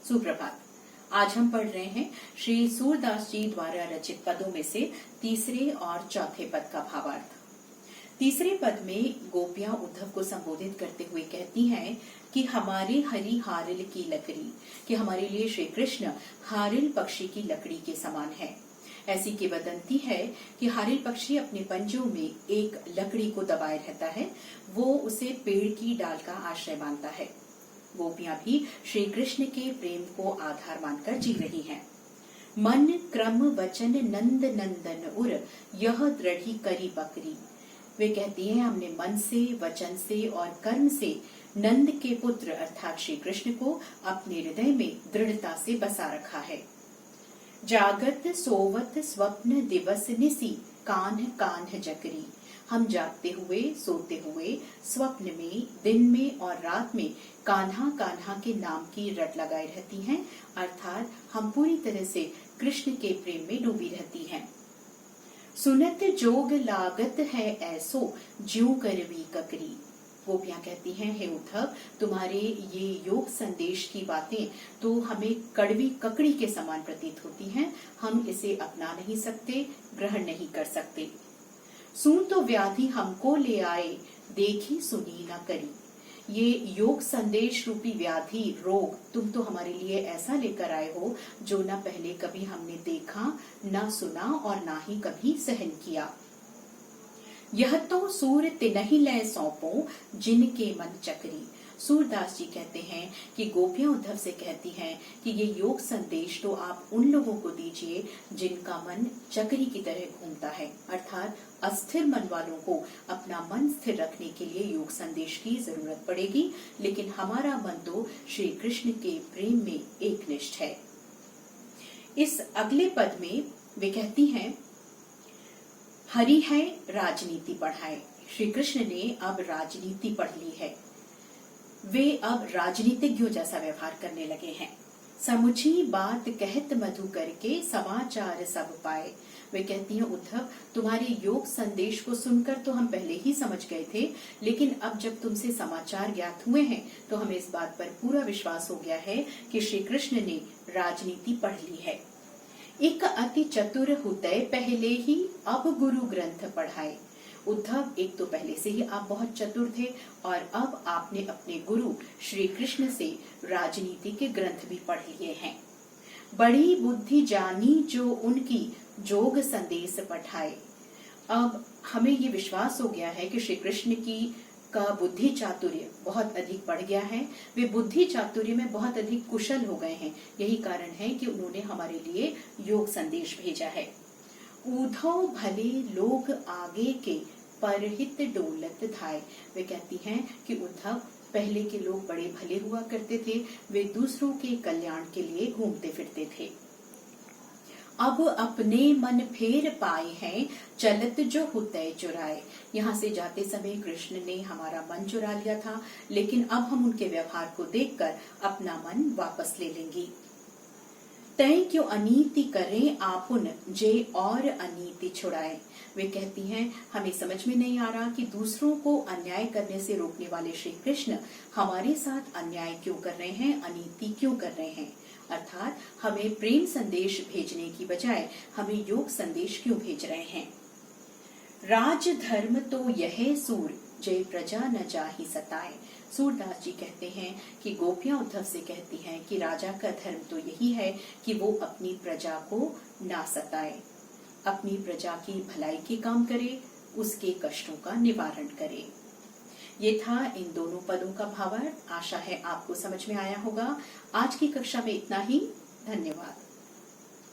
सुप्रभात। आज हम पढ़ रहे हैं श्री सूरदास जी द्वारा रचित पदों में से तीसरे और चौथे पद का भावार्थ। तीसरे पद में गोपियां उद्धव को संबोधित करते हुए कहती हैं कि हमारे हरि हारिल की लकड़ी, कि हमारे लिए श्री कृष्ण हारिल पक्षी की लकड़ी के समान है। ऐसी किंवदंती है कि हारिल पक्षी अपने पंजों में एक लकड़ी को दबाए रहता है, वो उसे पेड़ की डाल का आश्रय मानता है। गोपियां भी श्री कृष्ण के प्रेम को आधार मानकर जी रही हैं। मन क्रम वचन नंद नंदन उर यह दृढ़ी करी बकरी। वे कहती हैं हमने मन से, वचन से और कर्म से नंद के पुत्र अर्थात श्री कृष्ण को अपने हृदय में दृढ़ता से बसा रखा है। जागत सोवत स्वप्न दिवस निसी कान्ह कान्ह जकरी। हम जागते हुए, सोते हुए, स्वप्न में, दिन में और रात में कान्हा कान्हा के नाम की रट लगाई रहती हैं, अर्थात हम पूरी तरह से कृष्ण के प्रेम में डूबी रहती हैं। सुनत जोग लागत है ऐसो ज्यों करवी ककरी। गोपियां कहती हैं, हे उद्धव, तुम्हारे ये योग संदेश की बातें तो हमें कड़वी ककड़ी के समान प्रतीत होती हैं। हम इसे अपना नहीं सकते, ग्रहण नहीं कर सकते। सुन तो व्याधि हमको ले आए, देखी सुनी न करी। ये योग संदेश रूपी व्याधि, रोग तुम तो हमारे लिए ऐसा लेकर आए हो जो न पहले कभी हमने देखा, न सुना और न ही कभी सहन किया। यह तो सूर तिनहि लय सौंपो जिनके मन चकरी। सूरदास जी कहते हैं कि गोपियां उद्धव से कहती हैं कि ये योग संदेश तो आप उन लोगों को दीजिए जिनका मन चक्री की तरह घूमता है, अर्थात अस्थिर मन वालों को अपना मन स्थिर रखने के लिए योग संदेश की जरूरत पड़ेगी, लेकिन हमारा मन तो श्री कृष्ण के प्रेम में एकनिष्ठ है। इस अगले पद में वे कहती हैं, हरि है राजनीति पढ़ाए। श्री कृष्ण ने अब राजनीति पढ़ ली है, वे अब राजनीतिज्ञों जैसा व्यवहार करने लगे हैं। समुची बात कहत मधु करके समाचार सब पाए। वे कहती हैं, उद्धव, तुम्हारे योग संदेश को सुनकर तो हम पहले ही समझ गए थे, लेकिन अब जब तुमसे समाचार ज्ञात हुए हैं तो हमें इस बात पर पूरा विश्वास हो गया है कि श्री कृष्ण ने राजनीति पढ़ ली है। एक अति चतुर हुतय पहले ही अब गुरु ग्रंथ पढ़ाए। उद्धव, एक तो पहले से ही आप बहुत चतुर थे और अब आपने अपने गुरु श्री कृष्ण से राजनीति के ग्रंथ भी पढ़ लिए हैं। बड़ी बुद्धि जानी जो उनकी जोग संदेश पठाए। अब हमें ये विश्वास हो गया है कि श्री कृष्ण का बुद्धि चातुर्य बहुत अधिक बढ़ गया है, वे बुद्धि चातुर्य में बहुत अधिक कुशल हो गए हैं। यही कारण है कि उन्होंने हमारे लिए योग संदेश भेजा है। ऊधव भले लोग आगे के परहित डोलत धाय। वे कहती हैं कि उद्धव, पहले के लोग बड़े भले हुआ करते थे, वे दूसरों के कल्याण के लिए घूमते फिरते थे। अब अपने मन फेर पाए हैं चलत जो हुतय चुराए। यहाँ से जाते समय कृष्ण ने हमारा मन चुरा लिया था, लेकिन अब हम उनके व्यवहार को देखकर अपना मन वापस ले लेंगी। तय क्यों अनीति करें आपुन जे और अनीति छुड़ाए। वे कहती हैं, हमें समझ में नहीं आ रहा कि दूसरों को अन्याय करने से रोकने वाले श्री कृष्ण हमारे साथ अन्याय क्यों कर रहे हैं, अनीति क्यों कर रहे हैं, अर्थात हमें प्रेम संदेश भेजने की बजाय हमें योग संदेश क्यों भेज रहे हैं। राज धर्म तो यह सूर जय प्रजा न जाहि सताए। सूरदास जी कहते हैं कि गोपियां उद्धव से कहती हैं कि राजा का धर्म तो यही है कि वो अपनी प्रजा को ना सताए, अपनी प्रजा की भलाई के काम करे, उसके कष्टों का निवारण करे। ये था इन दोनों पदों का भावार्थ। आशा है आपको समझ में आया होगा। आज की कक्षा में इतना ही। धन्यवाद।